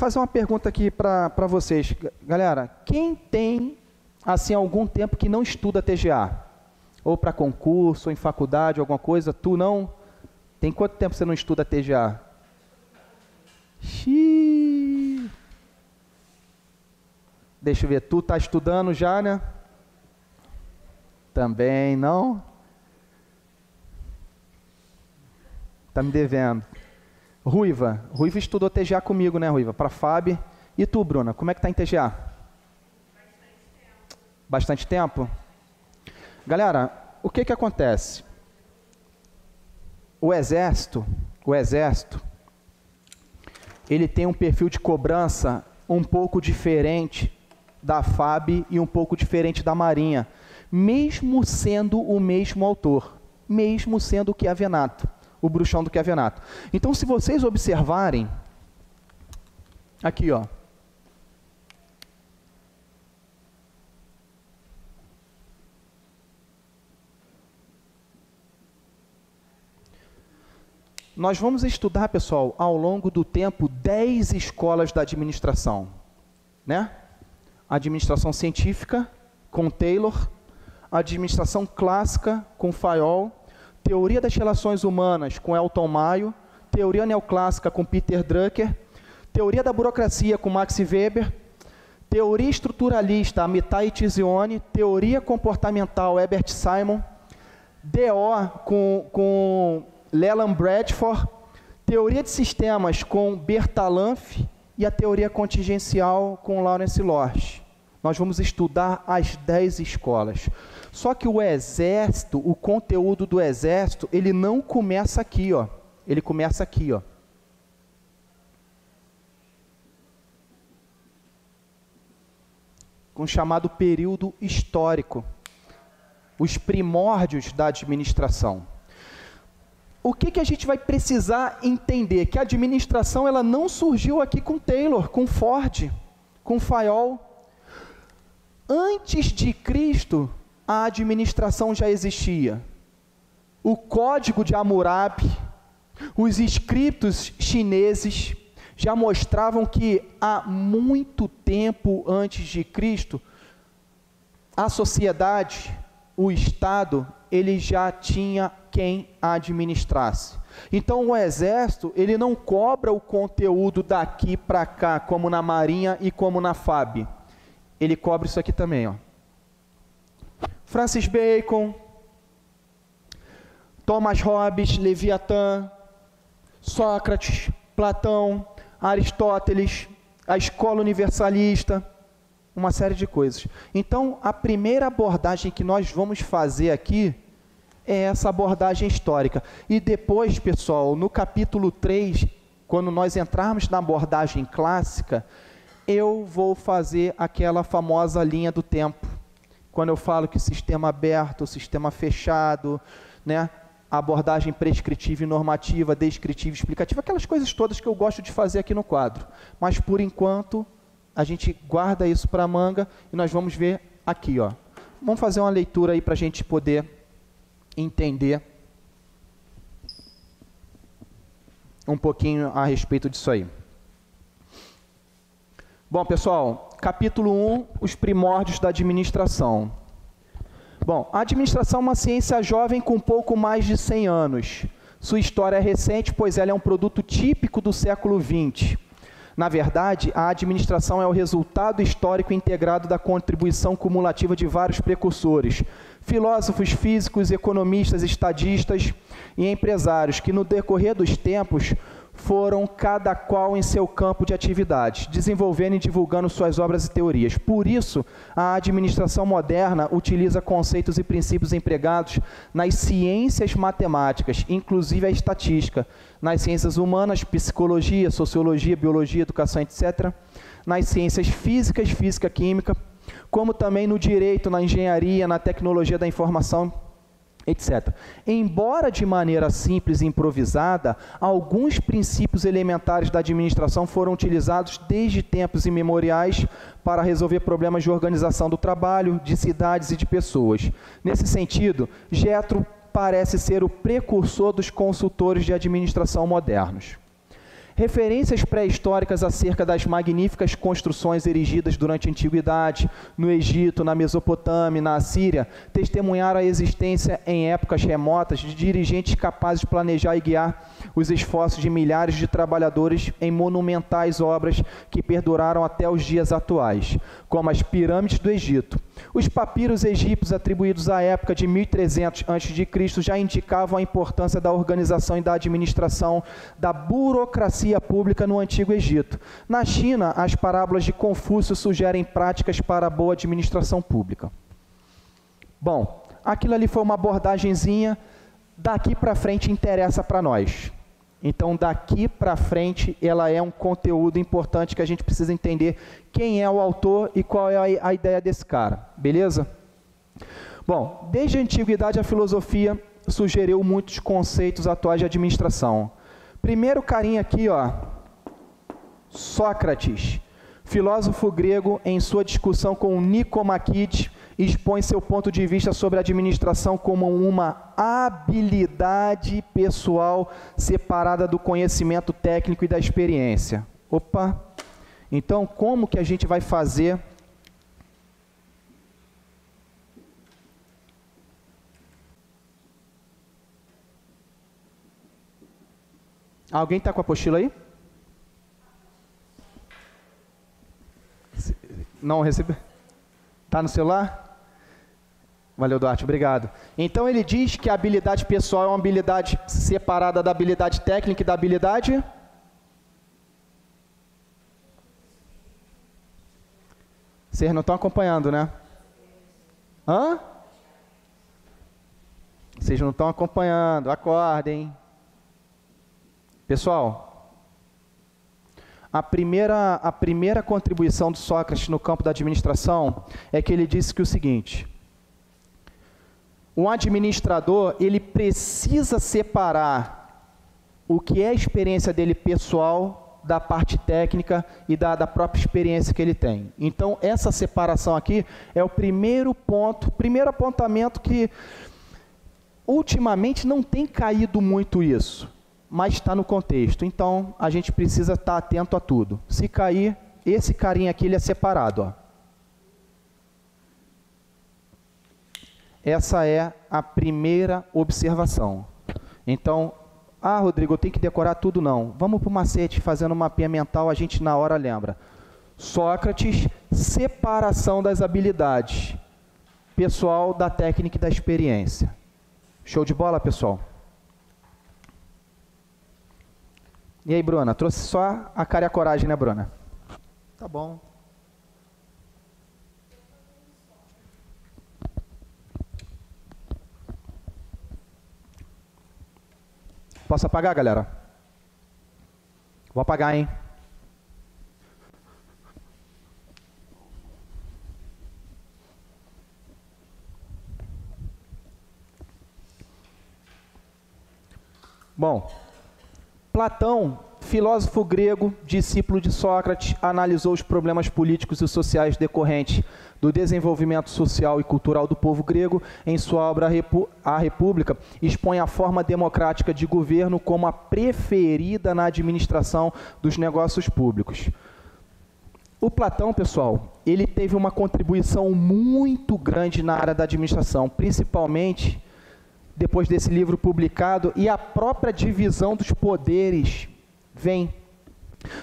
fazer uma pergunta aqui para vocês. Galera, quem tem, assim, algum tempo que não estuda TGA? Ou para concurso, ou em faculdade, alguma coisa? Tu não? Tem quanto tempo você não estuda TGA? Xiii. Deixa eu ver, tu tá estudando já, né? Também não? Tá me devendo. Ruiva estudou TGA comigo, né, Ruiva? Para Fábio. E tu, Bruna, como é que tá em TGA? Bastante tempo? Galera, o que que acontece? O exército, ele tem um perfil de cobrança um pouco diferente da FAB e um pouco diferente da Marinha, mesmo sendo o mesmo autor, mesmo sendo o Chiavenato, o bruxão do Chiavenato. Então, se vocês observarem, aqui, ó, nós vamos estudar, pessoal, ao longo do tempo, 10 escolas da administração, né? Administração científica, com Taylor, administração clássica, com Fayol, teoria das relações humanas, com Elton Mayo, teoria neoclássica, com Peter Drucker, teoria da burocracia, com Max Weber, teoria estruturalista, Amitai Tizione, teoria comportamental, Herbert Simon, DO, com Leland Bradford, teoria de sistemas, com Bertalanffy, e a teoria contingencial, com Lawrence Lorsch. Nós vamos estudar as 10 escolas. Só que o exército, o conteúdo do exército, ele não começa aqui, ó. Ele começa aqui, ó. Com o chamado período histórico. Os primórdios da administração. O que que a gente vai precisar entender? Que a administração, ela não surgiu aqui com Taylor, com Ford, com Fayol. Antes de Cristo, a administração já existia. O Código de Hammurabi, os escritos chineses já mostravam que há muito tempo antes de Cristo, a sociedade, o Estado, ele já tinha quem administrasse. Então o exército, ele não cobra o conteúdo daqui para cá, como na Marinha e como na FAB. Ele cobra isso aqui também, ó. Francis Bacon, Thomas Hobbes, Leviatã, Sócrates, Platão, Aristóteles, a escola universalista, uma série de coisas. Então, a primeira abordagem que nós vamos fazer aqui é essa abordagem histórica. E depois, pessoal, no capítulo 3, quando nós entrarmos na abordagem clássica, eu vou fazer aquela famosa linha do tempo. Quando eu falo que sistema aberto, sistema fechado, né? Abordagem prescritiva e normativa, descritiva e explicativa, aquelas coisas todas que eu gosto de fazer aqui no quadro. Mas, por enquanto, a gente guarda isso para a manga e nós vamos ver aqui, ó. Vamos fazer uma leitura aí para a gente poder entender um pouquinho a respeito disso aí. Bom, pessoal, capítulo 1, os primórdios da administração. Bom, a administração é uma ciência jovem com pouco mais de 100 anos. Sua história é recente, pois ela é um produto típico do século XX. Na verdade, a administração é o resultado histórico integrado da contribuição cumulativa de vários precursores, filósofos, físicos, economistas, estadistas e empresários, que no decorrer dos tempos foram cada qual em seu campo de atividade, desenvolvendo e divulgando suas obras e teorias. Por isso, a administração moderna utiliza conceitos e princípios empregados nas ciências matemáticas, inclusive a estatística, nas ciências humanas, psicologia, sociologia, biologia, educação, etc., nas ciências físicas, física, química, como também no direito, na engenharia, na tecnologia da informação, etc. Embora de maneira simples e improvisada, alguns princípios elementares da administração foram utilizados desde tempos imemoriais para resolver problemas de organização do trabalho, de cidades e de pessoas. Nesse sentido, Jethro parece ser o precursor dos consultores de administração modernos. Referências pré-históricas acerca das magníficas construções erigidas durante a Antiguidade, no Egito, na Mesopotâmia e na Assíria, testemunharam a existência em épocas remotas de dirigentes capazes de planejar e guiar os esforços de milhares de trabalhadores em monumentais obras que perduraram até os dias atuais, como as pirâmides do Egito. Os papiros egípcios atribuídos à época de 1300 a.C. já indicavam a importância da organização e da administração da burocracia pública no Antigo Egito. Na China, as parábolas de Confúcio sugerem práticas para a boa administração pública. Bom, aquilo ali foi uma abordagenzinha, daqui para frente interessa para nós. Então, daqui para frente, ela é um conteúdo importante que a gente precisa entender quem é o autor e qual é a ideia desse cara, beleza? Bom, desde a antiguidade, a filosofia sugeriu muitos conceitos atuais de administração. Primeiro carinha aqui, ó, Sócrates, filósofo grego, em sua discussão com Nicomaquides, expõe seu ponto de vista sobre a administração como uma habilidade pessoal separada do conhecimento técnico e da experiência. Opa! Então, como que a gente vai fazer? Alguém está com a apostila aí? Não recebeu? Está no celular? Valeu, Duarte, obrigado. Então ele diz que a habilidade pessoal é uma habilidade separada da habilidade técnica e da habilidade... Vocês não estão acompanhando, né? Hã? Vocês não estão acompanhando, acordem. Pessoal, a primeira contribuição do Sócrates no campo da administração é que ele disse que o seguinte: um administrador, ele precisa separar o que é a experiência dele pessoal da parte técnica e da própria experiência que ele tem. Então, essa separação aqui é o primeiro ponto, primeiro apontamento que ultimamente não tem caído muito isso, mas está no contexto. Então, a gente precisa estar atento a tudo. Se cair, esse carinha aqui, ele é separado, ó. Essa é a primeira observação. Então, Rodrigo, eu tenho que decorar tudo? Não. Vamos para o macete, fazendo uma mapinha mental, a gente na hora lembra. Sócrates, separação das habilidades. Pessoal, da técnica e da experiência. Show de bola, pessoal? E aí, Bruna? Trouxe só a cara e a coragem, né, Bruna? Tá bom. Posso apagar, galera? Vou apagar, hein? Bom, Platão, filósofo grego, discípulo de Sócrates, analisou os problemas políticos e sociais decorrentes do desenvolvimento social e cultural do povo grego. Em sua obra A República, expõe a forma democrática de governo como a preferida na administração dos negócios públicos. O Platão, pessoal, ele teve uma contribuição muito grande na área da administração, principalmente depois desse livro publicado, e a própria divisão dos poderes vem.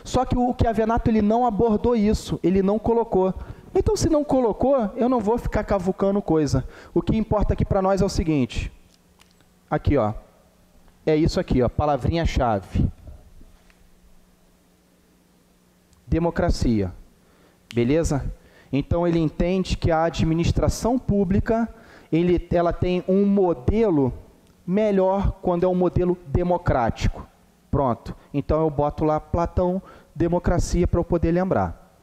Só que o Chiavenato, ele não abordou isso, ele não colocou. Então, se não colocou, eu não vou ficar cavucando coisa. O que importa aqui para nós é o seguinte, aqui, ó, é isso aqui, ó, palavrinha-chave. Democracia, beleza? Então, ele entende que a administração pública, ela tem um modelo melhor quando é um modelo democrático. Pronto. Então, eu boto lá Platão, democracia, para eu poder lembrar.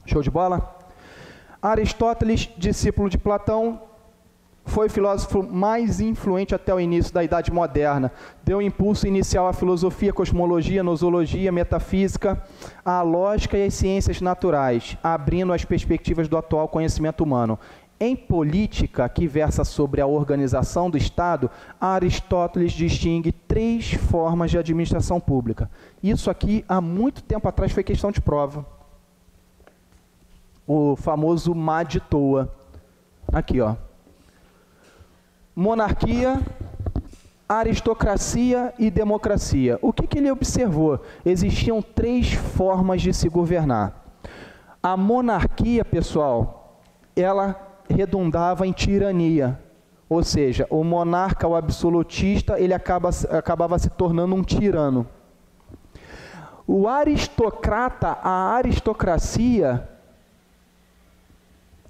Show de bola? Aristóteles, discípulo de Platão, foi o filósofo mais influente até o início da Idade Moderna. Deu impulso inicial à filosofia, cosmologia, nosologia, metafísica, à lógica e às ciências naturais, abrindo as perspectivas do atual conhecimento humano. Em política, que versa sobre a organização do Estado, Aristóteles distingue 3 formas de administração pública. Isso aqui, há muito tempo atrás, foi questão de prova. O famoso má de toa. Aqui, ó. Monarquia, aristocracia e democracia. O que ele observou? Existiam 3 formas de se governar. A monarquia, pessoal, ela redundava em tirania, ou seja, o monarca, o absolutista, ele acabava se tornando um tirano. O aristocrata, a aristocracia,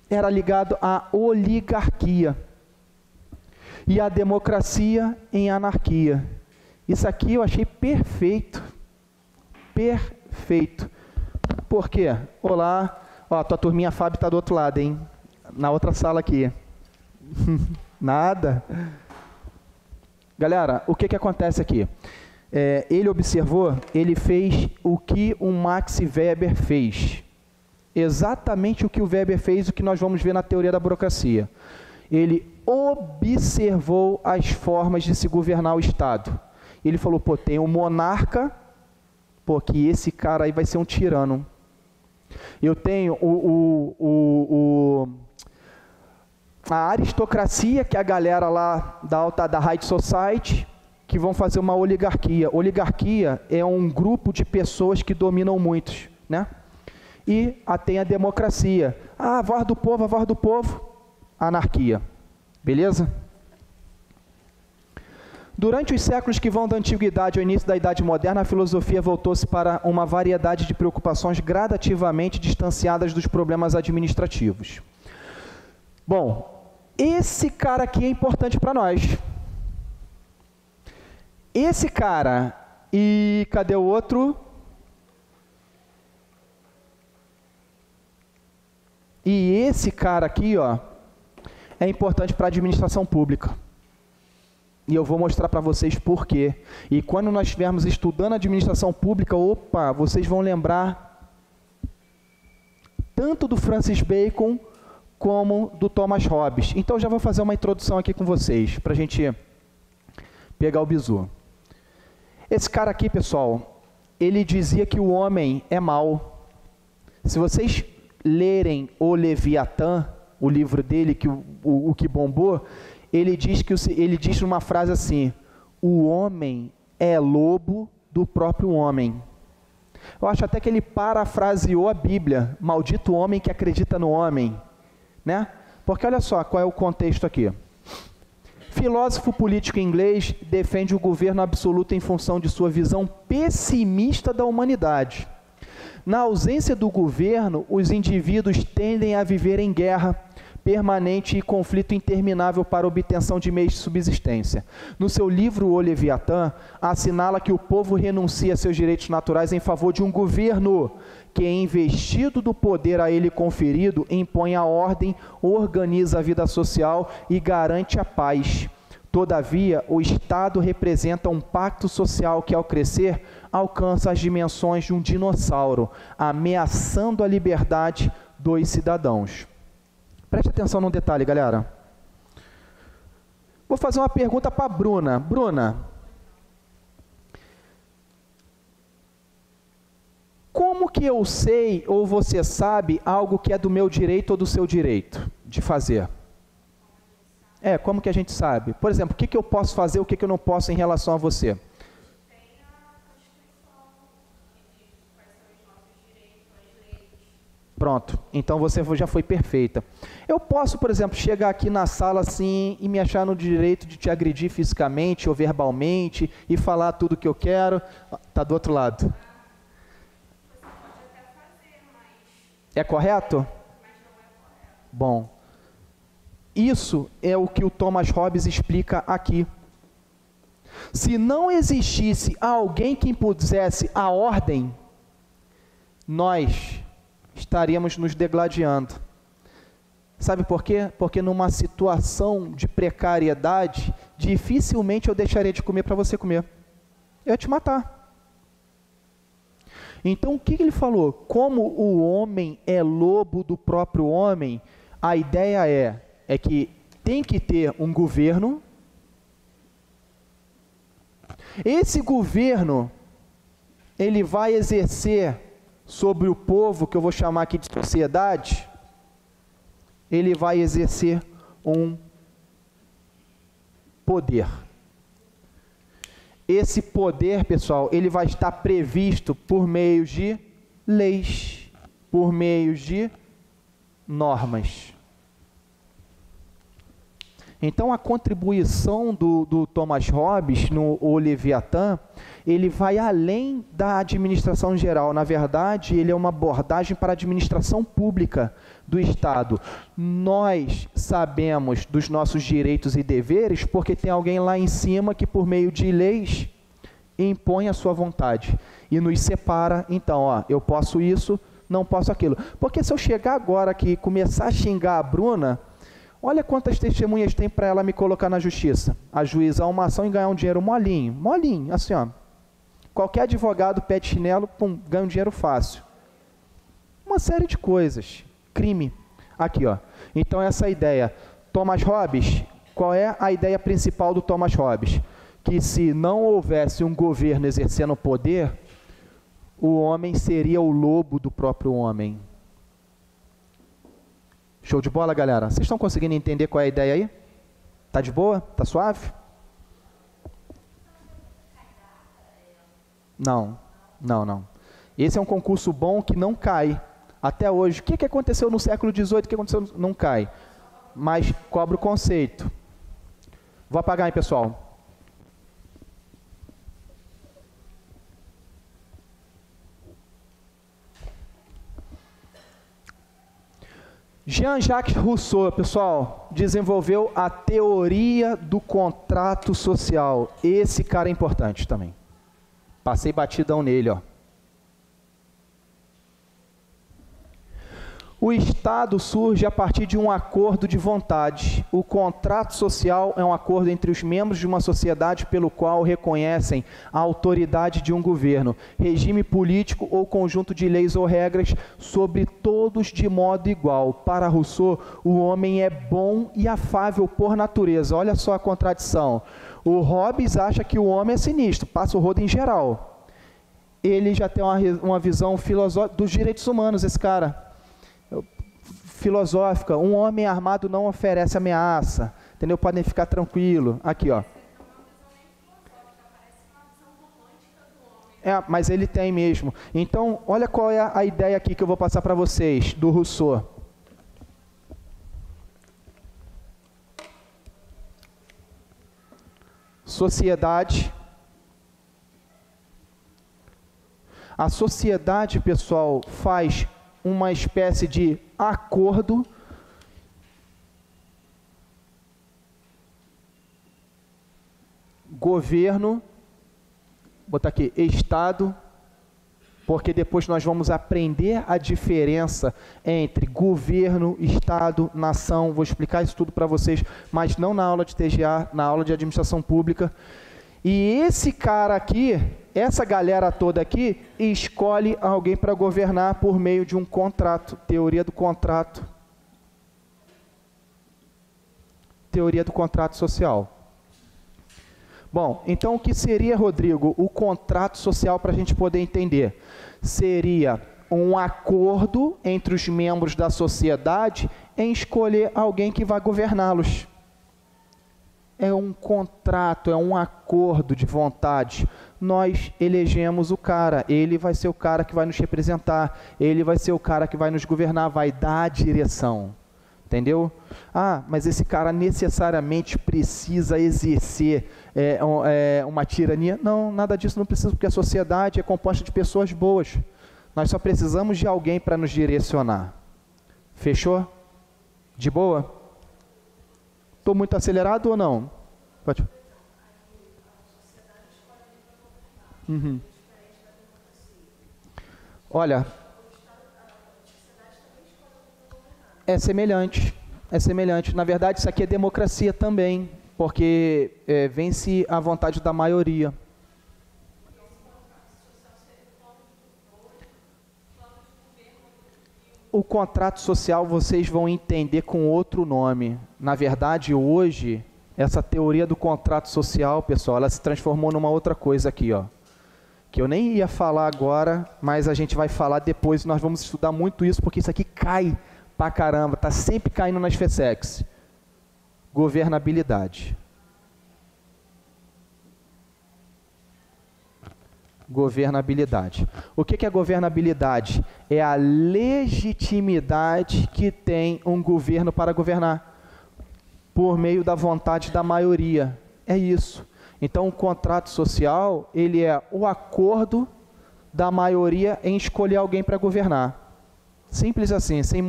era ligado à oligarquia, e a democracia em anarquia. Isso aqui eu achei perfeito, perfeito. Por quê? Olá, ó, tua turminha Fábio está do outro lado, hein? Na outra sala aqui. Nada. Galera, o que acontece aqui? Ele observou, ele fez o que o Max Weber fez. Exatamente o que o Weber fez, o que nós vamos ver na teoria da burocracia. Ele observou as formas de se governar o Estado. Ele falou, pô, tem um monarca, pô, que esse cara aí vai ser um tirano. Eu tenho a aristocracia, que é a galera lá da High Society, que vão fazer uma oligarquia. Oligarquia é um grupo de pessoas que dominam muitos, né? E tem a democracia. Ah, a voz do povo, anarquia. Beleza? Durante os séculos que vão da Antiguidade ao início da Idade Moderna, a filosofia voltou-se para uma variedade de preocupações gradativamente distanciadas dos problemas administrativos. Bom, esse cara aqui é importante para nós. Esse cara, e cadê o outro? E esse cara aqui, ó, é importante para a administração pública. E eu vou mostrar para vocês por quê. E quando nós estivermos estudando administração pública, opa, vocês vão lembrar tanto do Francis Bacon como do Thomas Hobbes. Então, eu já vou fazer uma introdução aqui com vocês, para a gente pegar o bizu. Esse cara aqui, pessoal, ele dizia que o homem é mau. Se vocês lerem o Leviatã, o livro dele, o que bombou, ele diz numa frase assim, o homem é lobo do próprio homem. Eu acho até que ele parafraseou a Bíblia, maldito homem que acredita no homem, né? Porque olha só qual é o contexto aqui. Filósofo político inglês defende o governo absoluto em função de sua visão pessimista da humanidade. Na ausência do governo, os indivíduos tendem a viver em guerra permanente e conflito interminável para a obtenção de meios de subsistência. No seu livro O Leviatã, assinala que o povo renuncia a seus direitos naturais em favor de um governo que, investido do poder a ele conferido, impõe a ordem, organiza a vida social e garante a paz. Todavia, o Estado representa um pacto social que, ao crescer, alcança as dimensões de um dinossauro, ameaçando a liberdade dos cidadãos. Preste atenção num detalhe, galera. Vou fazer uma pergunta para a Bruna. Bruna, como que eu sei, ou você sabe, algo que é do meu direito ou do seu direito de fazer? Como que a gente sabe? Por exemplo, o que eu posso fazer, o que eu não posso em relação a você? Tem a Constituição, que diz quais são os nossos direitos, as leis. Pronto, então você já foi perfeita. Eu posso, por exemplo, chegar aqui na sala assim e me achar no direito de te agredir fisicamente ou verbalmente e falar tudo o que eu quero. Está do outro lado. Você pode até fazer, mas... É correto? Mas não é correto. Bom, isso é o que o Thomas Hobbes explica aqui. Se não existisse alguém que impusesse a ordem, nós estaríamos nos degladiando. Sabe por quê? Porque numa situação de precariedade, dificilmente eu deixaria de comer para você comer. Eu ia te matar. Então, o que ele falou? Como o homem é lobo do próprio homem, A ideia é que tem que ter um governo. Esse governo, ele vai exercer sobre o povo, que eu vou chamar aqui de sociedade, ele vai exercer um poder. Esse poder, pessoal, ele vai estar previsto por meio de leis, por meio de normas. Então, a contribuição do Thomas Hobbes no O Leviatã, ele vai além da administração geral. Na verdade, ele é uma abordagem para a administração pública do Estado. Nós sabemos dos nossos direitos e deveres porque tem alguém lá em cima que, por meio de leis, impõe a sua vontade e nos separa. Então, ó, eu posso isso, não posso aquilo. Porque se eu chegar agora aqui e começar a xingar a Bruna, olha quantas testemunhas tem para ela me colocar na justiça, ajuizar uma ação e ganhar um dinheiro molinho, molinho, assim, ó. Qualquer advogado pede chinelo, pum, ganha um dinheiro fácil. Uma série de coisas, crime. Aqui, ó. Então, essa ideia. Thomas Hobbes, qual é a ideia principal do Thomas Hobbes? Que se não houvesse um governo exercendo poder, o homem seria o lobo do próprio homem. Show de bola, galera? Vocês estão conseguindo entender qual é a ideia aí? Tá de boa? Tá suave? Não, não, não. Esse é um concurso bom que não cai. Até hoje. O que aconteceu no século XVIII? O que aconteceu? Não cai. Mas cobra o conceito. Vou apagar, hein, pessoal? Jean-Jacques Rousseau, pessoal, desenvolveu a teoria do contrato social. Esse cara é importante também. Passei batidão nele, ó. O Estado surge a partir de um acordo de vontade. O contrato social é um acordo entre os membros de uma sociedade pelo qual reconhecem a autoridade de um governo, regime político ou conjunto de leis ou regras sobre todos de modo igual. Para Rousseau, o homem é bom e afável por natureza. Olha só a contradição. O Hobbes acha que o homem é sinistro, passa o rodo em geral. Ele já tem uma visão filosófica dos direitos humanos, esse cara. Filosófica, um homem armado não oferece ameaça, entendeu? Podem ficar tranquilo. Aqui, ó. É, mas ele tem mesmo. Então, olha qual é a ideia aqui que eu vou passar para vocês, do Rousseau. Sociedade. A sociedade, pessoal, faz uma espécie de acordo governo, botar aqui, Estado, porque depois nós vamos aprender a diferença entre governo, Estado, nação. Vou explicar isso tudo para vocês, mas não na aula de TGA, na aula de administração pública. E esse cara aqui, essa galera toda aqui, escolhe alguém para governar por meio de um contrato. Teoria do contrato. Teoria do contrato social. Bom, então o que seria, Rodrigo, o contrato social para a gente poder entender? Seria um acordo entre os membros da sociedade em escolher alguém que vai governá-los. É um contrato, é um acordo de vontade. Nós elegemos o cara, ele vai ser o cara que vai nos representar, ele vai ser o cara que vai nos governar, vai dar a direção. Entendeu? Ah, mas esse cara necessariamente precisa exercer uma tirania. Não, nada disso não precisa, porque a sociedade é composta de pessoas boas. Nós só precisamos de alguém para nos direcionar. Fechou? De boa? Estou muito acelerado ou não? Pode. Uhum. Olha, é semelhante. Na verdade, isso aqui é democracia também, porque vence a vontade da maioria. o contrato social vocês vão entender com outro nome. Na verdade, hoje, essa teoria do contrato social, pessoal, ela se transformou numa outra coisa aqui, ó. Que eu nem ia falar agora, mas a gente vai falar depois, nós vamos estudar muito isso, porque isso aqui cai pra caramba, tá sempre caindo nas FESEX. Governabilidade. Governabilidade. O que é governabilidade? É a legitimidade que tem um governo para governar, por meio da vontade da maioria. É isso. Então, o contrato social, ele é o acordo da maioria em escolher alguém para governar. Simples assim, sem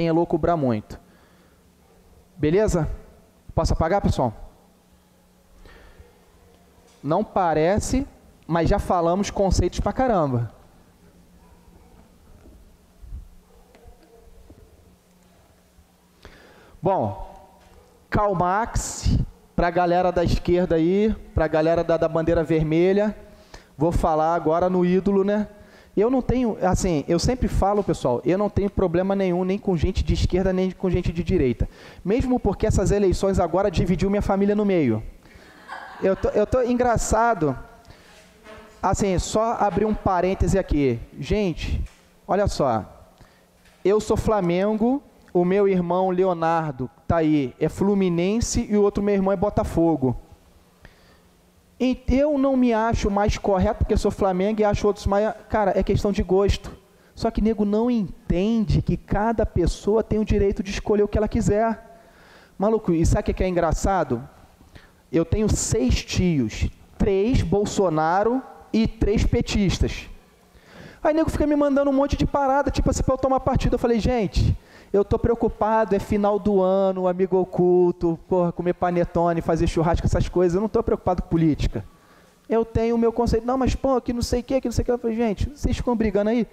elocubrar muito. Beleza? Posso apagar, pessoal? Não parece, mas já falamos conceitos pra caramba. Bom, Karl Marx, para a galera da esquerda aí, para a galera da bandeira vermelha, vou falar agora no ídolo, né? Eu não tenho, assim, eu sempre falo, pessoal, eu não tenho problema nenhum, nem com gente de esquerda, nem com gente de direita. Mesmo porque essas eleições agora dividiu minha família no meio. Eu tô engraçado, assim, só abrir um parêntese aqui. Gente, olha só, eu sou Flamengo, o meu irmão Leonardo, tá aí, é Fluminense e o outro meu irmão é Botafogo. Eu não me acho mais correto porque sou Flamengo e acho outros mais... Cara, é questão de gosto. Só que nego não entende que cada pessoa tem o direito de escolher o que ela quiser. Maluco, e sabe o que é engraçado? Eu tenho 6 tios, 3 Bolsonaro e 3 petistas. Aí nego fica me mandando um monte de parada, tipo assim, para eu tomar partido. Eu falei, gente, eu tô preocupado, é final do ano, amigo oculto, porra, comer panetone, fazer churrasco, essas coisas. Eu não tô preocupado com política. Eu tenho o meu conceito. Não, mas pô, que não sei o que, que não sei o que. Eu falei, gente, vocês ficam brigando aí?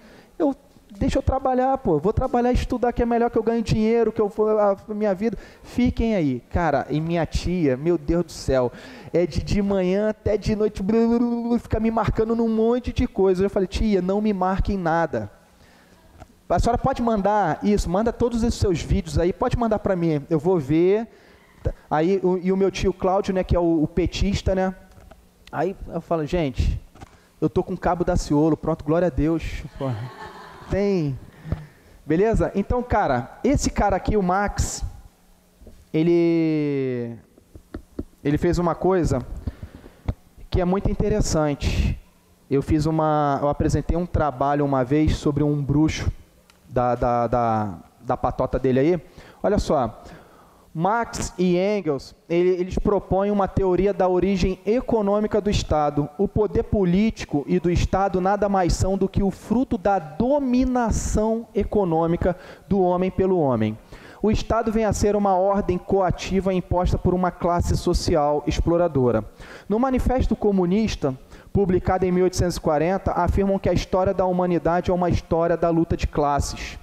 Deixa eu trabalhar, pô. Vou trabalhar e estudar, que é melhor que eu ganhe dinheiro, que eu for a minha vida. Fiquem aí. Cara, e minha tia, meu Deus do céu, é de manhã até de noite, fica me marcando num monte de coisa. Eu falei, tia, não me marque em nada. A senhora pode mandar isso, manda todos esses seus vídeos aí, pode mandar para mim, eu vou ver. Aí, e o meu tio Cláudio, né, que é o petista, né? Aí eu falo, gente, eu tô com cabo da Ciolo, pronto, glória a Deus. Porra. Tem. Beleza? Então, cara, esse cara aqui, o Max, ele fez uma coisa que é muito interessante. Eu apresentei um trabalho uma vez sobre um bruxo da patota dele aí. Olha só, Marx e Engels, eles propõem uma teoria da origem econômica do Estado. O poder político e do Estado nada mais são do que o fruto da dominação econômica do homem pelo homem. O Estado vem a ser uma ordem coativa imposta por uma classe social exploradora. No Manifesto Comunista, publicado em 1840, afirmam que a história da humanidade é uma história da luta de classes.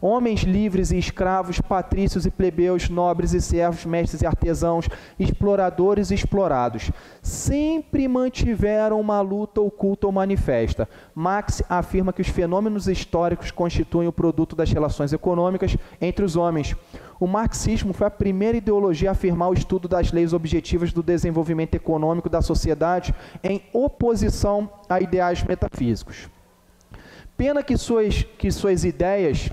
Homens livres e escravos, patrícios e plebeus, nobres e servos, mestres e artesãos, exploradores e explorados, sempre mantiveram uma luta oculta ou manifesta. Marx afirma que os fenômenos históricos constituem o produto das relações econômicas entre os homens. O marxismo foi a primeira ideologia a afirmar o estudo das leis objetivas do desenvolvimento econômico da sociedade em oposição a ideais metafísicos. Pena que suas ideias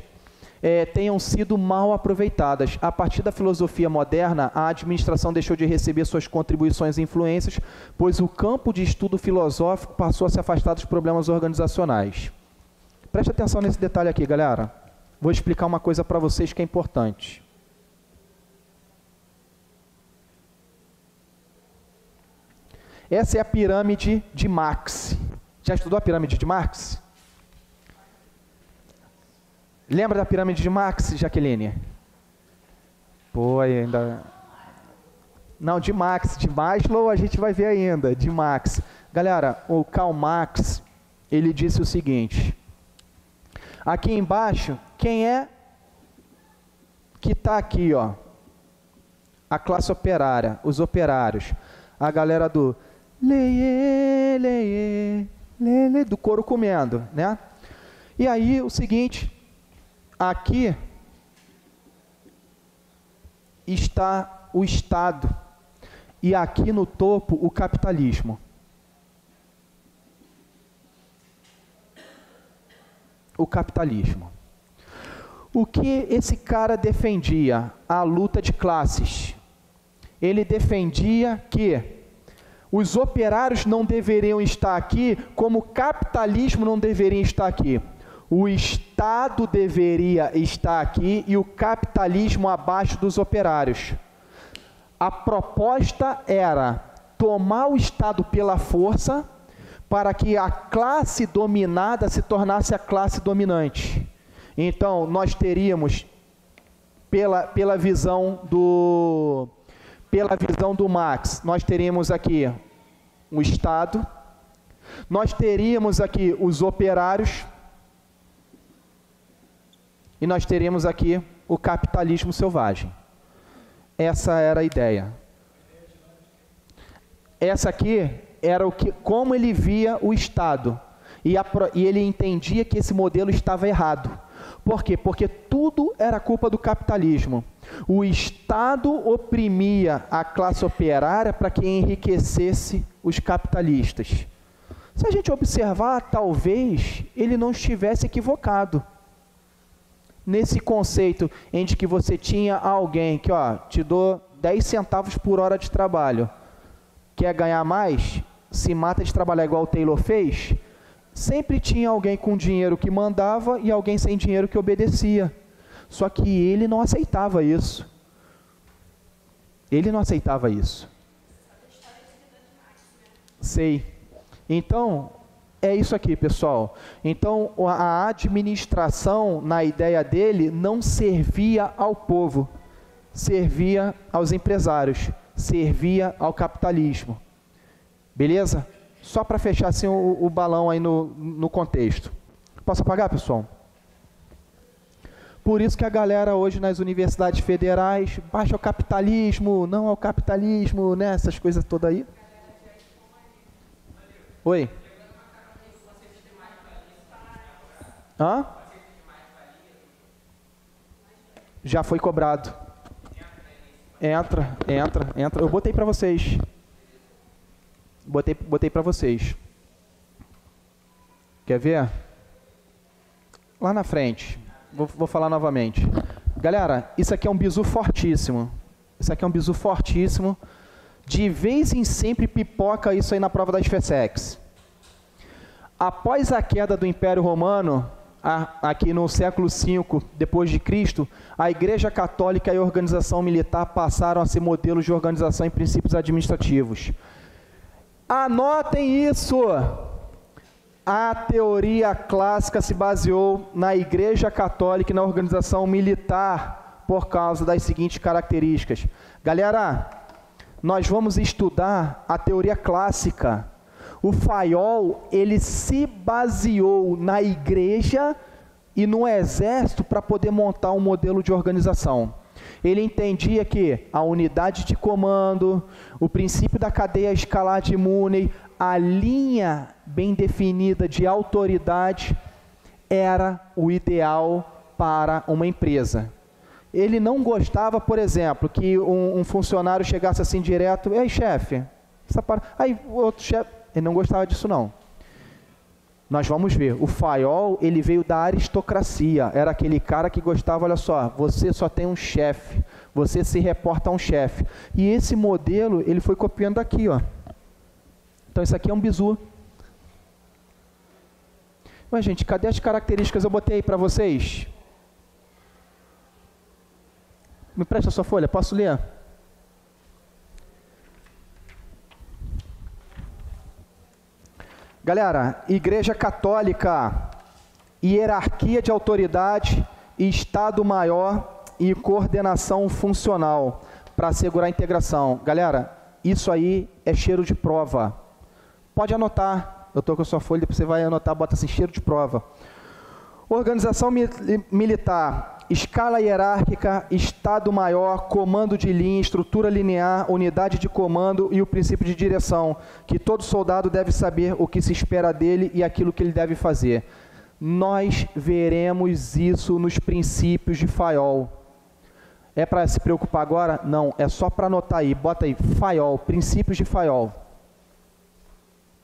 tenham sido mal aproveitadas. A partir da filosofia moderna, a administração deixou de receber suas contribuições e influências, pois o campo de estudo filosófico passou a se afastar dos problemas organizacionais. Preste atenção nesse detalhe aqui, galera. Vou explicar uma coisa para vocês que é importante. Essa é a pirâmide de Marx. Já estudou a pirâmide de Marx? Lembra da pirâmide de Marx, Jaqueline? Pô, ainda... Não, de Marx. De Maslow a gente vai ver ainda. De Marx. Galera, o Karl Marx, ele disse o seguinte. Aqui embaixo, quem é que está aqui, ó? A classe operária, os operários. A galera do... do couro comendo, né? E aí, o seguinte... aqui está o Estado e aqui no topo o capitalismo. O capitalismo. O que esse cara defendia? A luta de classes. Ele defendia que os operários não deveriam estar aqui, como o capitalismo não deveria estar aqui. O Estado deveria estar aqui e o capitalismo abaixo dos operários. A proposta era tomar o Estado pela força para que a classe dominada se tornasse a classe dominante. Então, nós teríamos, pela visão do Marx, nós teríamos aqui o Estado, nós teríamos aqui os operários, e nós teríamos aqui o capitalismo selvagem. Essa era a ideia. Essa aqui era como ele via o Estado. E ele entendia que esse modelo estava errado. Por quê? Porque tudo era culpa do capitalismo. O Estado oprimia a classe operária para que enriquecesse os capitalistas. Se a gente observar, talvez ele não estivesse equivocado. Nesse conceito em que você tinha alguém que, te dou 10 centavos por hora de trabalho, quer ganhar mais, se mata de trabalhar igual o Taylor fez, sempre tinha alguém com dinheiro que mandava e alguém sem dinheiro que obedecia. Só que ele não aceitava isso. Ele não aceitava isso. Sei. Então, é isso aqui, pessoal. Então, a administração, na ideia dele, não servia ao povo, servia aos empresários, servia ao capitalismo. Beleza? Só para fechar assim o balão aí no contexto. Posso apagar, pessoal? Por isso que a galera hoje nas universidades federais baixa o capitalismo, não ao capitalismo, né? Essas coisas todas aí. Oi? Hã? Já foi cobrado. Entra. Eu botei para vocês. Botei para vocês. Quer ver? Lá na frente. Vou falar novamente. Galera, isso aqui é um bizu fortíssimo. Isso aqui é um bizu fortíssimo. De vez em sempre pipoca isso aí na prova das FESEX. Após a queda do Império Romano, aqui no século V depois de Cristo, a Igreja Católica e a organização militar passaram a ser modelos de organização e princípios administrativos. Anotem isso! A teoria clássica se baseou na Igreja Católica e na organização militar por causa das seguintes características. Galera, nós vamos estudar a teoria clássica. O Fayol, ele se baseou na igreja e no exército para poder montar um modelo de organização. Ele entendia que a unidade de comando, o princípio da cadeia escalar de Mooney, a linha bem definida de autoridade era o ideal para uma empresa. Ele não gostava, por exemplo, que um funcionário chegasse assim direto, ei chefe, aí o outro chefe, ele não gostava disso não. Nós vamos ver, o Fayol, ele veio da aristocracia, era aquele cara que gostava, olha só, você só tem um chefe, você se reporta a um chefe. E esse modelo, ele foi copiando daqui, ó. Então isso aqui é um bizu. Mas gente, cadê as características? Eu botei aí para vocês. Me presta a sua folha, posso ler? Galera, Igreja Católica, hierarquia de autoridade, Estado maior e coordenação funcional para assegurar a integração. Galera, isso aí é cheiro de prova. Pode anotar, eu estou com a sua folha, você vai anotar, bota assim, cheiro de prova. Organização militar, escala hierárquica, Estado maior, comando de linha, estrutura linear, unidade de comando e o princípio de direção, que todo soldado deve saber o que se espera dele e aquilo que ele deve fazer. Nós veremos isso nos princípios de Fayol. É para se preocupar agora? Não, é só para anotar aí. Bota aí, Fayol, princípios de Fayol.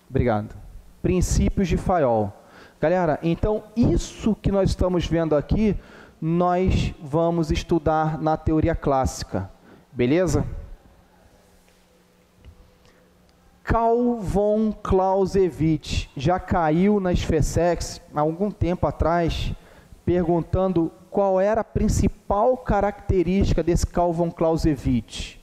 Obrigado. Princípios de Fayol. Galera, então isso que nós estamos vendo aqui, nós vamos estudar na teoria clássica. Beleza? Carl von Clausewitz já caiu na SpaceX há algum tempo atrás, perguntando qual era a principal característica desse Carl von Clausewitz.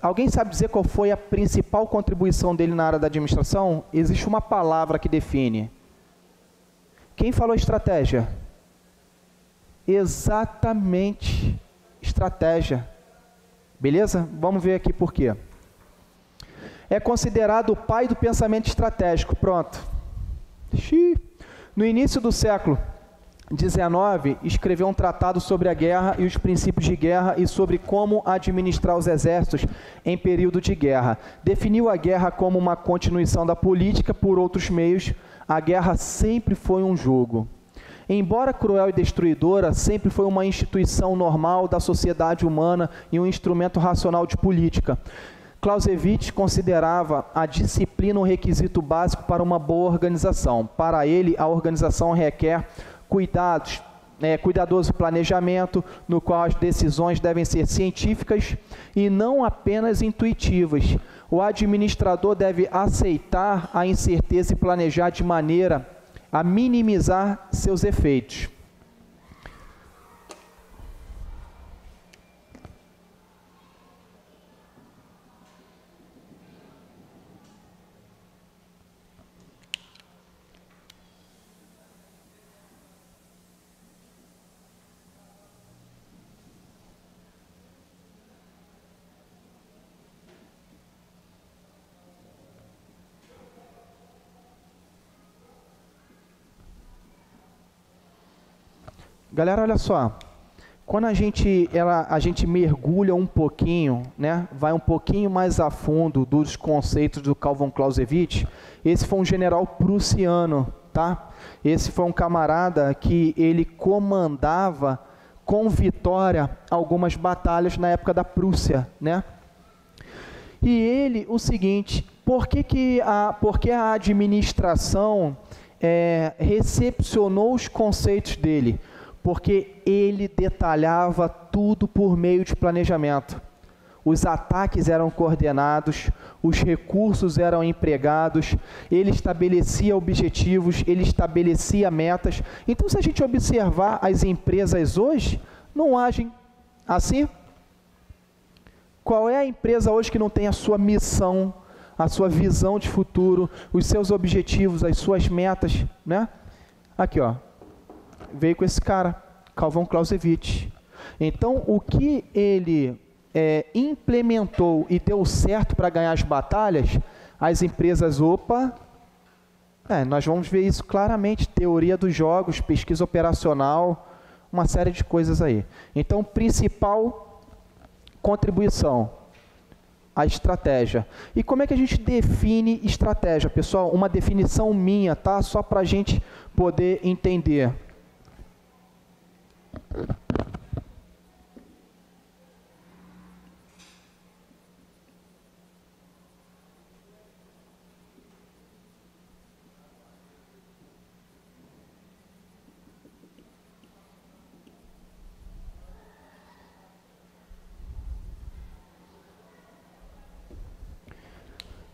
Alguém sabe dizer qual foi a principal contribuição dele na área da administração? Existe uma palavra que define. Quem falou estratégia? Exatamente, estratégia. Beleza? Vamos ver aqui por quê. É considerado o pai do pensamento estratégico. Pronto. No início do século XIX, escreveu um tratado sobre a guerra e os princípios de guerra e sobre como administrar os exércitos em período de guerra. Definiu a guerra como uma continuação da política por outros meios. A guerra sempre foi um jogo. Embora cruel e destruidora, sempre foi uma instituição normal da sociedade humana e um instrumento racional de política. Clausewitz considerava a disciplina um requisito básico para uma boa organização. Para ele, a organização requer cuidadoso planejamento, no qual as decisões devem ser científicas e não apenas intuitivas. O administrador deve aceitar a incerteza e planejar de maneira a minimizar seus efeitos. Galera, olha só, quando a gente mergulha um pouquinho, né, vai um pouquinho mais a fundo dos conceitos do Carl von Clausewitz, esse foi um general prussiano, tá? Esse foi um camarada que ele comandava com vitória algumas batalhas na época da Prússia, né? E ele, o seguinte, porque a administração recepcionou os conceitos dele? Porque ele detalhava tudo por meio de planejamento. Os ataques eram coordenados, os recursos eram empregados, ele estabelecia objetivos, ele estabelecia metas. Então, se a gente observar as empresas hoje, não agem assim. Qual é a empresa hoje que não tem a sua missão, a sua visão de futuro, os seus objetivos, as suas metas, né? Aqui, ó. Veio com esse cara, Carl von Clausewitz. Então, o que ele implementou e deu certo para ganhar as batalhas, as empresas, nós vamos ver isso claramente, teoria dos jogos, pesquisa operacional, uma série de coisas aí. Então, principal contribuição, a estratégia. E como é que a gente define estratégia, pessoal? Uma definição minha, tá? Só para a gente poder entender.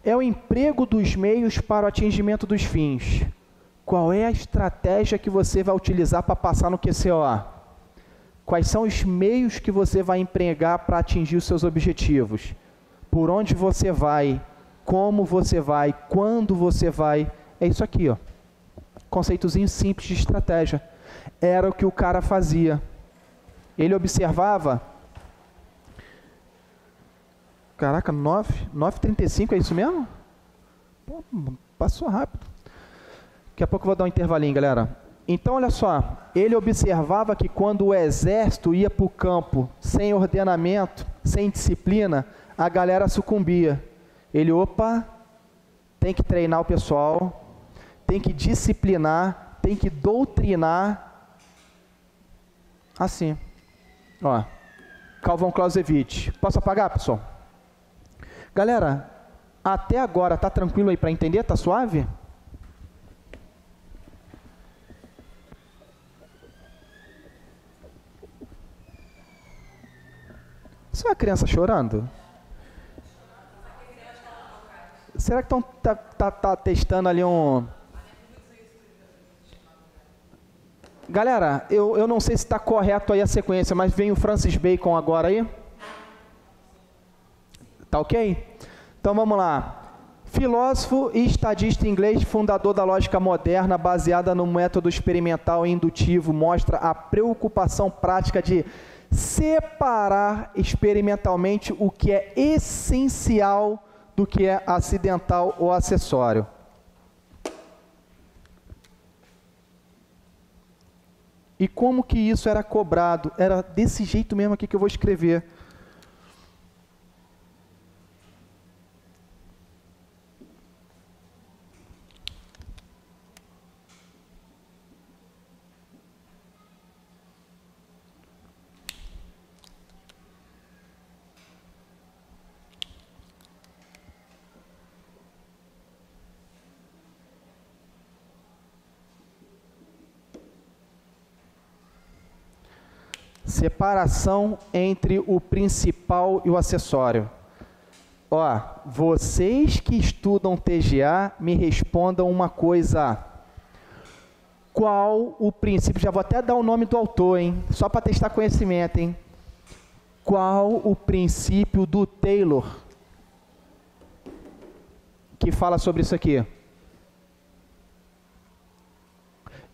É o emprego dos meios para o atingimento dos fins. Qual é a estratégia que você vai utilizar para passar no QCOA? Quais são os meios que você vai empregar para atingir os seus objetivos? Por onde você vai? Como você vai? Quando você vai? É isso aqui, ó. Conceitozinho simples de estratégia. Era o que o cara fazia. Ele observava... Caraca, 9h35, é isso mesmo? Pô, passou rápido. Daqui a pouco eu vou dar um intervalinho, galera. Então, olha só, ele observava que quando o exército ia para o campo sem ordenamento, sem disciplina, a galera sucumbia. Ele, tem que treinar o pessoal, tem que disciplinar, tem que doutrinar assim. Ó, Calvão Clausewitz. Posso apagar, pessoal? Galera, até agora tá tranquilo aí para entender? Tá suave? Isso é uma criança chorando? Será que estão tá testando ali um... Galera, eu não sei se está correto aí a sequência, mas vem o Francis Bacon agora aí. Tá ok? Então vamos lá. Filósofo e estadista inglês, fundador da lógica moderna, baseada no método experimental e indutivo, mostra a preocupação prática de separar experimentalmente o que é essencial do que é acidental ou acessório. E como que isso era cobrado? Era desse jeito mesmo aqui que eu vou escrever. Separação entre o principal e o acessório. Ó, vocês que estudam TGA, me respondam uma coisa. Qual o princípio? Já vou até dar o nome do autor, hein? Só para testar conhecimento, hein? Qual o princípio do Taylor que fala sobre isso aqui?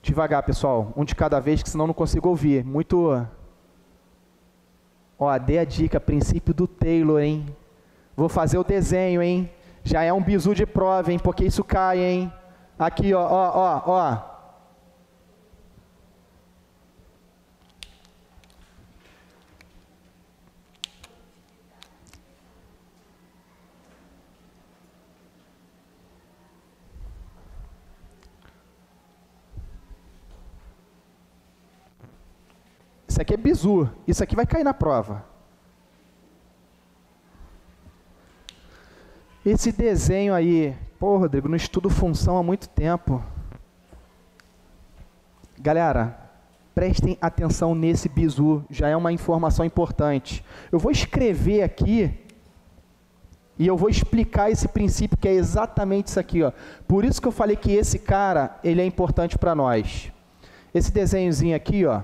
Devagar, pessoal. Um de cada vez, que senão não consigo ouvir. Muito... Ó, dei a dica, princípio do Taylor, hein? Vou fazer o desenho, hein? Já é um bizu de prova, hein? Porque isso cai, hein? Aqui, ó. Isso aqui é bizu. Isso aqui vai cair na prova. Esse desenho aí... Pô, Rodrigo, não estudo função há muito tempo. Galera, prestem atenção nesse bizu. Já é uma informação importante. Eu vou escrever aqui e eu vou explicar esse princípio, que é exatamente isso aqui, ó. Por isso que eu falei que esse cara, ele é importante para nós. Esse desenhozinho aqui, ó.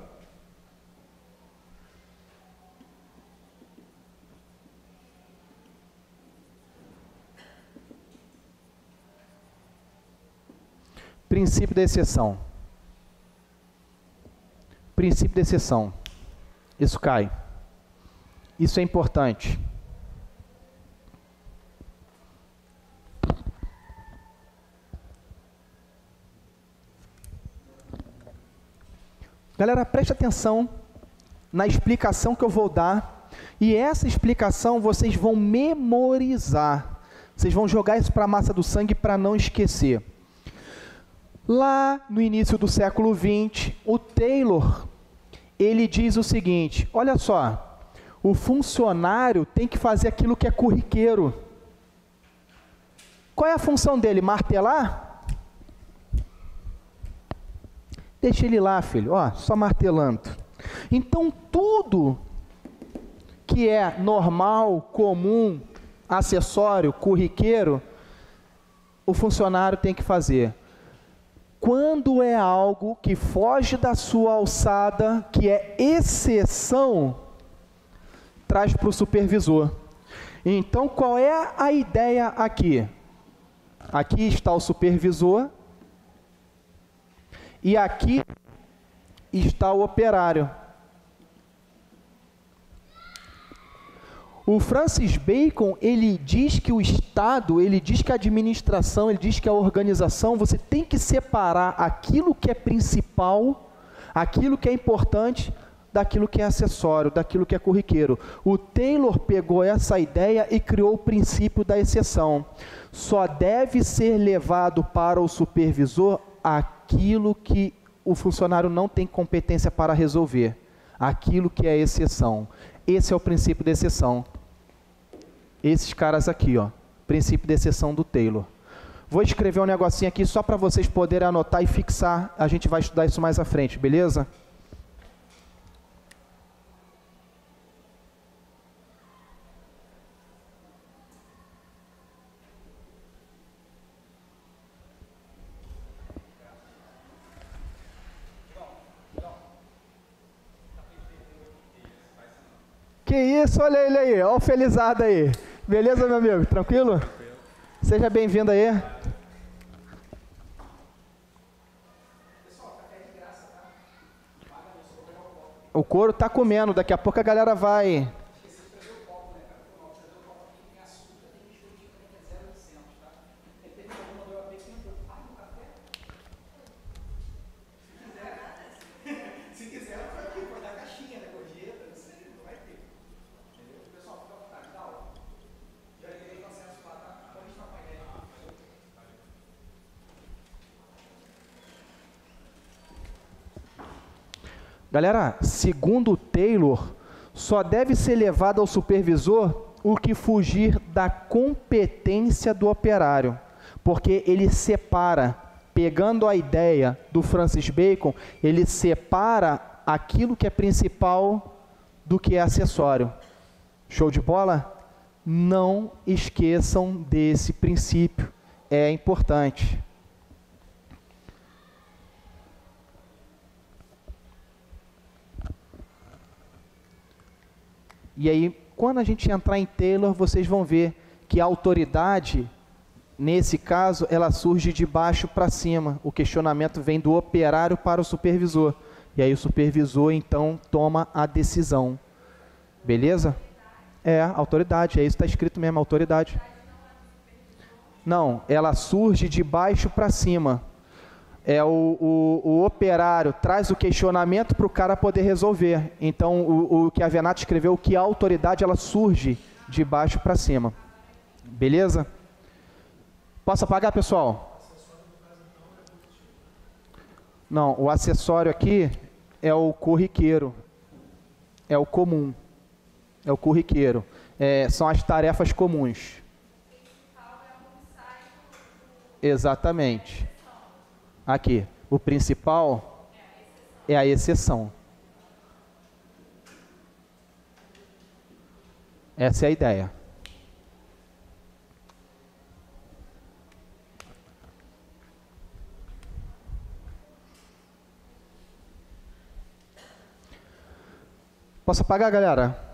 Princípio da exceção. Princípio da exceção. Isso cai. Isso é importante. Galera, preste atenção na explicação que eu vou dar. E essa explicação vocês vão memorizar. Vocês vão jogar isso para a massa do sangue para não esquecer. Lá no início do século XX, o Taylor, ele diz o seguinte, olha só, o funcionário tem que fazer aquilo que é corriqueiro. Qual é a função dele? Martelar? Deixa ele lá, filho, ó, só martelando. Então, tudo que é normal, comum, acessório, corriqueiro, o funcionário tem que fazer. Quando é algo que foge da sua alçada, que é exceção, traz para o supervisor. Então, qual é a ideia aqui? Aqui está o supervisor e aqui está o operário. O Francis Bacon, ele diz que o Estado, ele diz que a administração, ele diz que a organização, você tem que separar aquilo que é principal, aquilo que é importante, daquilo que é acessório, daquilo que é corriqueiro. O Taylor pegou essa ideia e criou o princípio da exceção. Só deve ser levado para o supervisor aquilo que o funcionário não tem competência para resolver, aquilo que é exceção. Esse é o princípio de exceção. Esses caras aqui, ó, princípio de exceção do Taylor. Vou escrever um negocinho aqui só para vocês poderem anotar e fixar. A gente vai estudar isso mais à frente, beleza? Que isso, olha ele aí, olha o felizardo aí. Beleza, meu amigo? Tranquilo? Seja bem-vindo aí. O couro tá comendo, daqui a pouco a galera vai. Galera, segundo Taylor, só deve ser levado ao supervisor o que fugir da competência do operário, porque ele separa, pegando a ideia do Francis Bacon, ele separa aquilo que é principal do que é acessório. Show de bola? Não esqueçam desse princípio, é importante. E aí, quando a gente entrar em Taylor, vocês vão ver que a autoridade, nesse caso, ela surge de baixo para cima. O questionamento vem do operário para o supervisor. E aí o supervisor, então, toma a decisão. Beleza? É, autoridade, é isso que está escrito mesmo, autoridade. Não, ela surge de baixo para cima. É o operário traz o questionamento para o cara poder resolver. Então, o que a Venato escreveu, que a autoridade ela surge de baixo para cima. Beleza? Posso apagar, pessoal? Não, o acessório aqui é o corriqueiro. É o comum. É o corriqueiro. São as tarefas comuns. Exatamente. Aqui, o principal é a exceção. Essa é a ideia. Posso apagar, galera?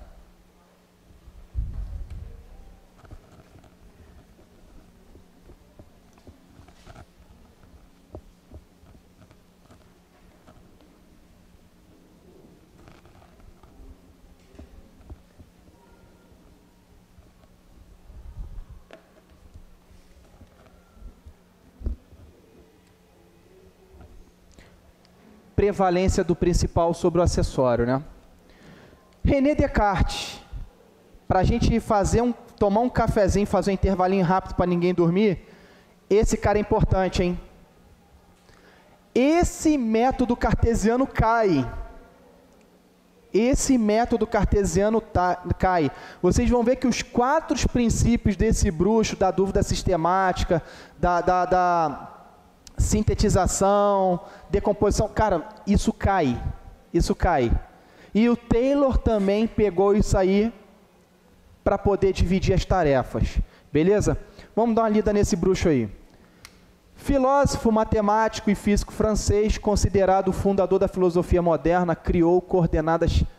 Prevalência do principal sobre o acessório, né? René Descartes, para a gente tomar um cafezinho, fazer um intervalinho rápido para ninguém dormir, esse cara é importante, hein? Esse método cartesiano cai. Esse método cartesiano cai. Vocês vão ver que os 4 princípios desse bruxo, da dúvida sistemática, da sintetização, decomposição, cara, isso cai. E o Taylor também pegou isso aí para poder dividir as tarefas. Beleza? Vamos dar uma lida nesse bruxo aí. Filósofo, matemático e físico francês, considerado o fundador da filosofia moderna, criou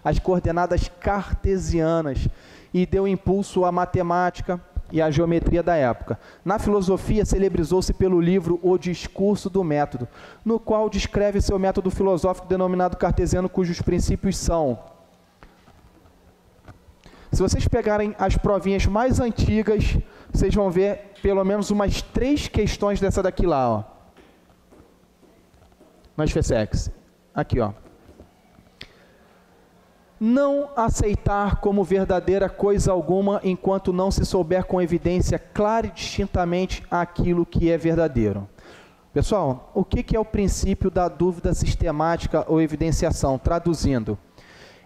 as coordenadas cartesianas e deu impulso à matemática e à geometria da época. Na filosofia, celebrizou-se pelo livro O Discurso do Método, no qual descreve seu método filosófico denominado cartesiano, cujos princípios são... Se vocês pegarem as provinhas mais antigas, vocês vão ver pelo menos umas 3 questões dessa daqui lá, ó. Nas FESEX. Aqui, ó. Não aceitar como verdadeira coisa alguma enquanto não se souber com evidência clara e distintamente aquilo que é verdadeiro. Pessoal, o que é o princípio da dúvida sistemática ou evidenciação? Traduzindo,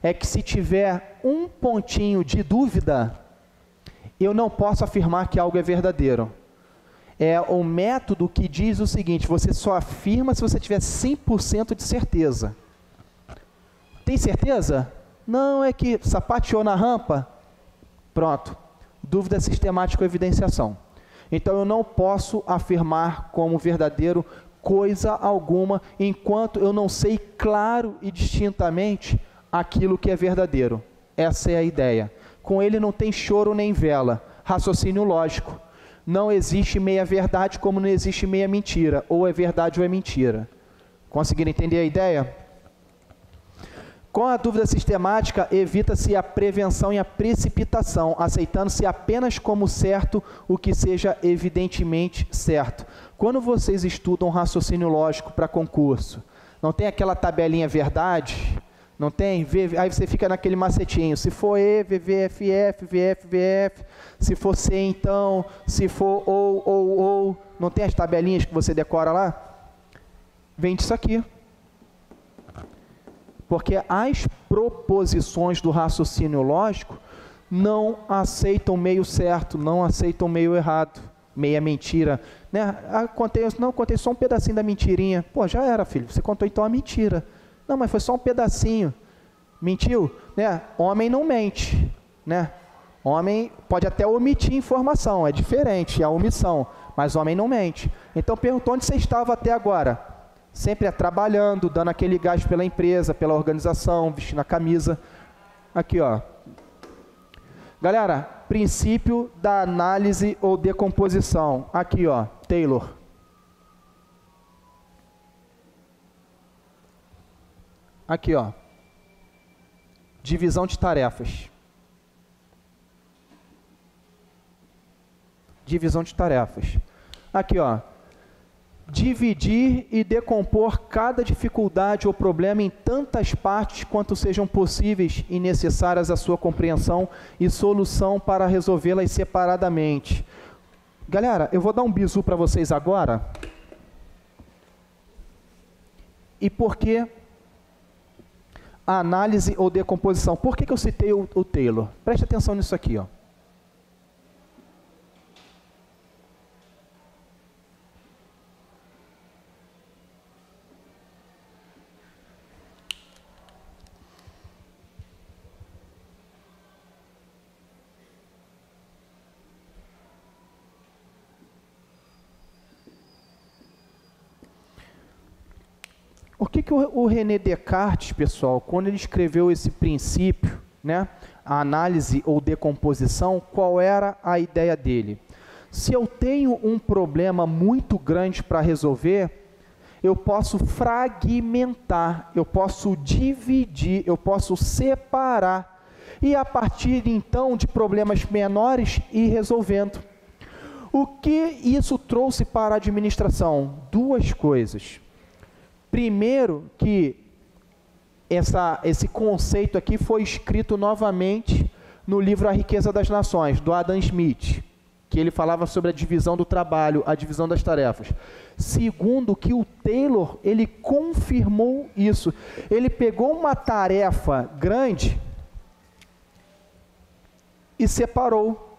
é que se tiver um pontinho de dúvida, eu não posso afirmar que algo é verdadeiro. É o método que diz o seguinte: você só afirma se você tiver 100% de certeza. Tem certeza? Não, é que sapateou na rampa. Pronto. Dúvida sistemática ou evidenciação. Então eu não posso afirmar como verdadeiro coisa alguma enquanto eu não sei claro e distintamente aquilo que é verdadeiro. Essa é a ideia. Com ele não tem choro nem vela. Raciocínio lógico. Não existe meia verdade como não existe meia mentira. Ou é verdade ou é mentira. Conseguiram entender a ideia? Com a dúvida sistemática, evita-se a prevenção e a precipitação, aceitando-se apenas como certo o que seja evidentemente certo. Quando vocês estudam raciocínio lógico para concurso, não tem aquela tabelinha verdade? Não tem? Aí você fica naquele macetinho. Se for E, VV, FF, VF, VF. Se for C, então. Se for ou. Não tem as tabelinhas que você decora lá? Vem disso aqui. Porque as proposições do raciocínio lógico não aceitam meio certo, não aceitam meio errado, meia mentira. Né? Contei só um pedacinho da mentirinha. Pô, já era, filho, você contou então a mentira. Não, mas foi só um pedacinho. Mentiu? Né? Homem não mente. Né? Homem pode até omitir informação, é diferente, é a omissão, mas homem não mente. Então perguntou onde você estava até agora. Sempre trabalhando, dando aquele gás pela empresa, pela organização, vestindo a camisa. Aqui, ó. Galera, princípio da análise ou decomposição. Aqui, ó, Taylor. Aqui, ó. Divisão de tarefas. Divisão de tarefas. Aqui, ó. Dividir e decompor cada dificuldade ou problema em tantas partes quanto sejam possíveis e necessárias à sua compreensão e solução para resolvê-las separadamente. Galera, eu vou dar um bizu para vocês agora. E por que a análise ou decomposição? Por que eu citei o Taylor? Preste atenção nisso aqui, ó. O que o René Descartes, pessoal, quando ele escreveu esse princípio, né, a análise ou decomposição, qual era a ideia dele? Se eu tenho um problema muito grande para resolver, eu posso fragmentar, eu posso dividir, eu posso separar, e a partir então de problemas menores ir resolvendo. O que isso trouxe para a administração? Duas coisas. Primeiro, que esse conceito aqui foi escrito novamente no livro A Riqueza das Nações, do Adam Smith, que ele falava sobre a divisão do trabalho, a divisão das tarefas. Segundo, que o Taylor, ele confirmou isso. Ele pegou uma tarefa grande e separou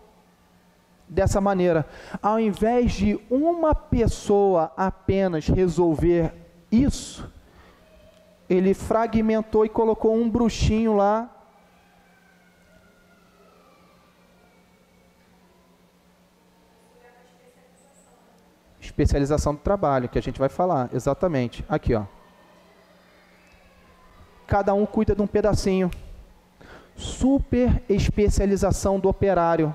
dessa maneira. Ao invés de uma pessoa apenas resolver isso, ele fragmentou e colocou um bruxinho lá. Especialização do trabalho, que a gente vai falar, exatamente. Aqui, ó. Cada um cuida de um pedacinho. Super especialização do operário.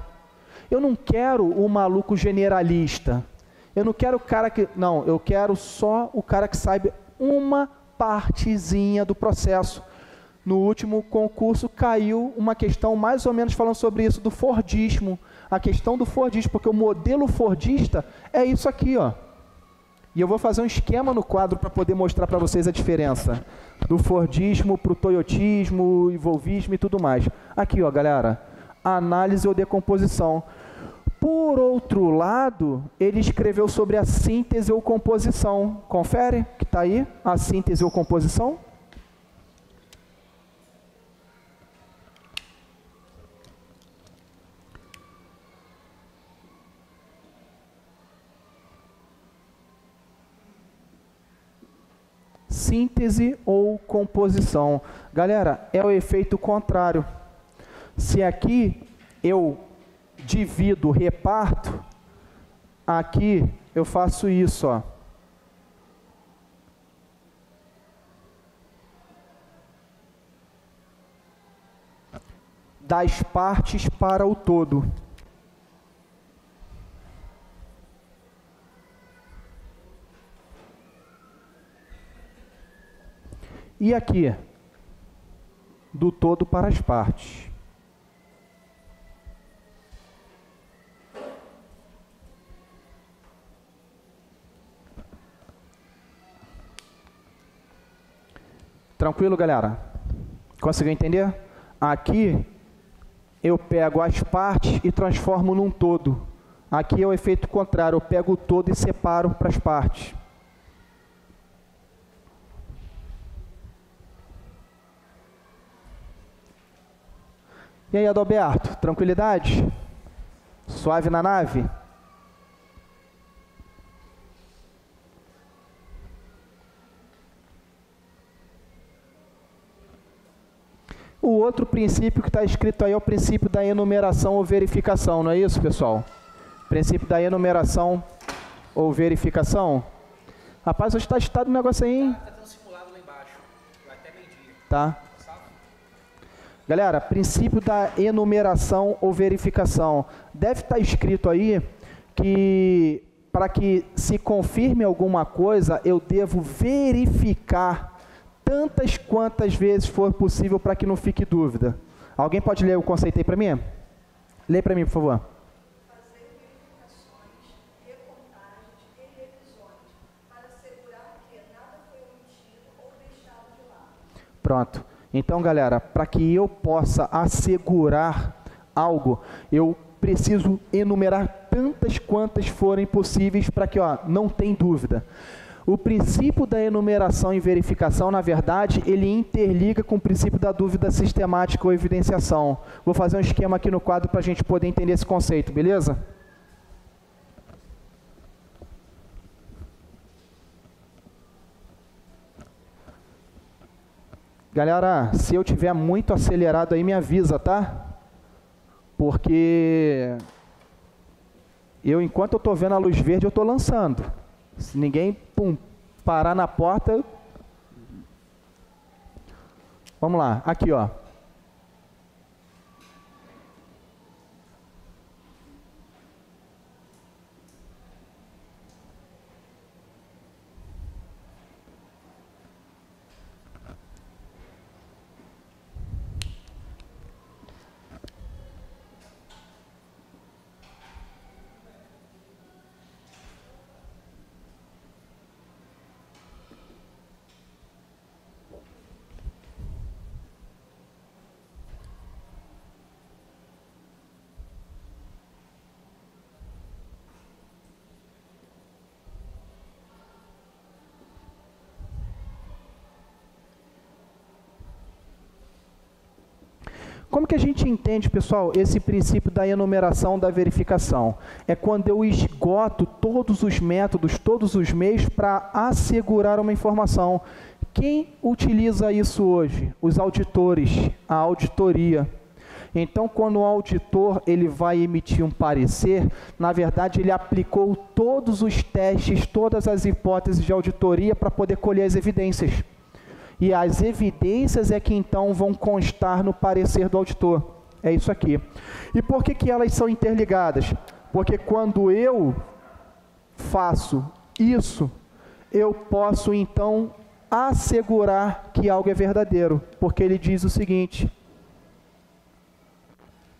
Eu não quero o maluco generalista. Eu não quero o cara que... Não, eu quero só o cara que saiba uma partezinha do processo. No último concurso caiu uma questão mais ou menos falando sobre isso, do Fordismo. A questão do Fordismo, porque o modelo Fordista é isso aqui, ó. E eu vou fazer um esquema no quadro para poder mostrar para vocês a diferença do Fordismo para o Toyotismo, Volvismo e tudo mais. Aqui, ó, galera. Análise ou decomposição. Por outro lado, ele escreveu sobre a síntese ou composição. Confere que está aí, a síntese ou composição. Síntese ou composição. Galera, é o efeito contrário. Se aqui eu divido, reparto, aqui eu faço isso, ó. Das partes para o todo. E aqui, do todo para as partes. Tranquilo, galera? Conseguiu entender? Aqui, eu pego as partes e transformo num todo. Aqui é o efeito contrário, eu pego o todo e separo para as partes. E aí, Adalberto, tranquilidade? Suave na nave? O outro princípio que está escrito aí é o princípio da enumeração ou verificação, não é isso, pessoal? Princípio da enumeração ou verificação. Rapaz, hoje está agitado o negócio aí, hein? Está tendo simulado lá embaixo, vai até meio-dia. Tá. Galera, princípio da enumeração ou verificação. Deve estar escrito aí que para que se confirme alguma coisa, eu devo verificar tantas quantas vezes for possível para que não fique dúvida. Alguém pode ler o conceito aí para mim? Lê para mim, por favor. Fazer verificações, recontagens e revisões para assegurar que nada foi omitido ou deixado de lado. Pronto. Então, galera, para que eu possa assegurar algo, eu preciso enumerar tantas quantas forem possíveis para que, ó, não tem dúvida. O princípio da enumeração e verificação, na verdade, ele interliga com o princípio da dúvida sistemática ou evidenciação. Vou fazer um esquema aqui no quadro para a gente poder entender esse conceito, beleza? Galera, se eu tiver muito acelerado aí, me avisa, tá? Porque enquanto eu estou vendo a luz verde, eu estou lançando. Se ninguém parar na porta... Vamos lá, aqui, ó. Como que a gente entende, pessoal, esse princípio da enumeração da verificação? É quando eu esgoto todos os métodos, todos os meios para assegurar uma informação. Quem utiliza isso hoje? Os auditores, a auditoria. Então, quando o auditor ele vai emitir um parecer, na verdade ele aplicou todos os testes, todas as hipóteses de auditoria para poder colher as evidências. E as evidências é que então vão constar no parecer do auditor. É isso aqui. E por que elas são interligadas? Porque quando eu faço isso, eu posso então assegurar que algo é verdadeiro. Porque ele diz o seguinte: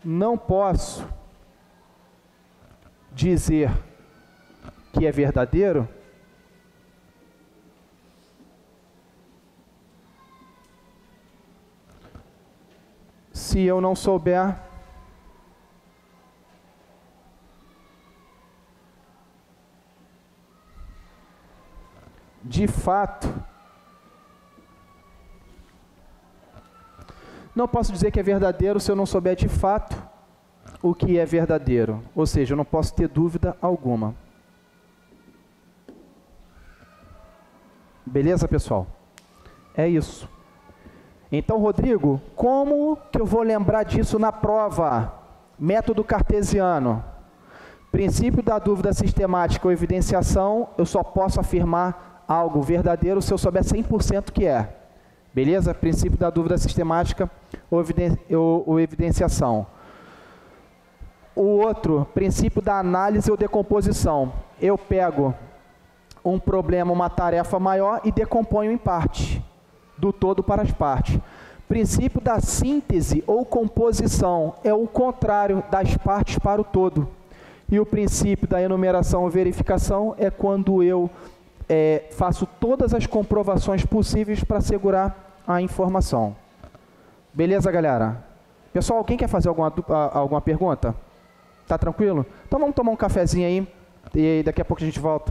não posso dizer que é verdadeiro se eu não souber de fato, não posso dizer que é verdadeiro se eu não souber de fato o que é verdadeiro. Ou seja, eu não posso ter dúvida alguma. Beleza, pessoal? É isso. Então, Rodrigo, como que eu vou lembrar disso na prova? Método cartesiano. Princípio da dúvida sistemática ou evidenciação, eu só posso afirmar algo verdadeiro se eu souber 100% que é. Beleza? Princípio da dúvida sistemática ou evidenciação. O outro, princípio da análise ou decomposição. Eu pego um problema, uma tarefa maior e decomponho em parte, do todo para as partes. Princípio da síntese ou composição é o contrário, das partes para o todo. E o princípio da enumeração ou verificação é quando eu faço todas as comprovações possíveis para assegurar a informação. Beleza, galera? Pessoal, alguém quer fazer alguma pergunta? Tá tranquilo? Então vamos tomar um cafezinho aí e daqui a pouco a gente volta.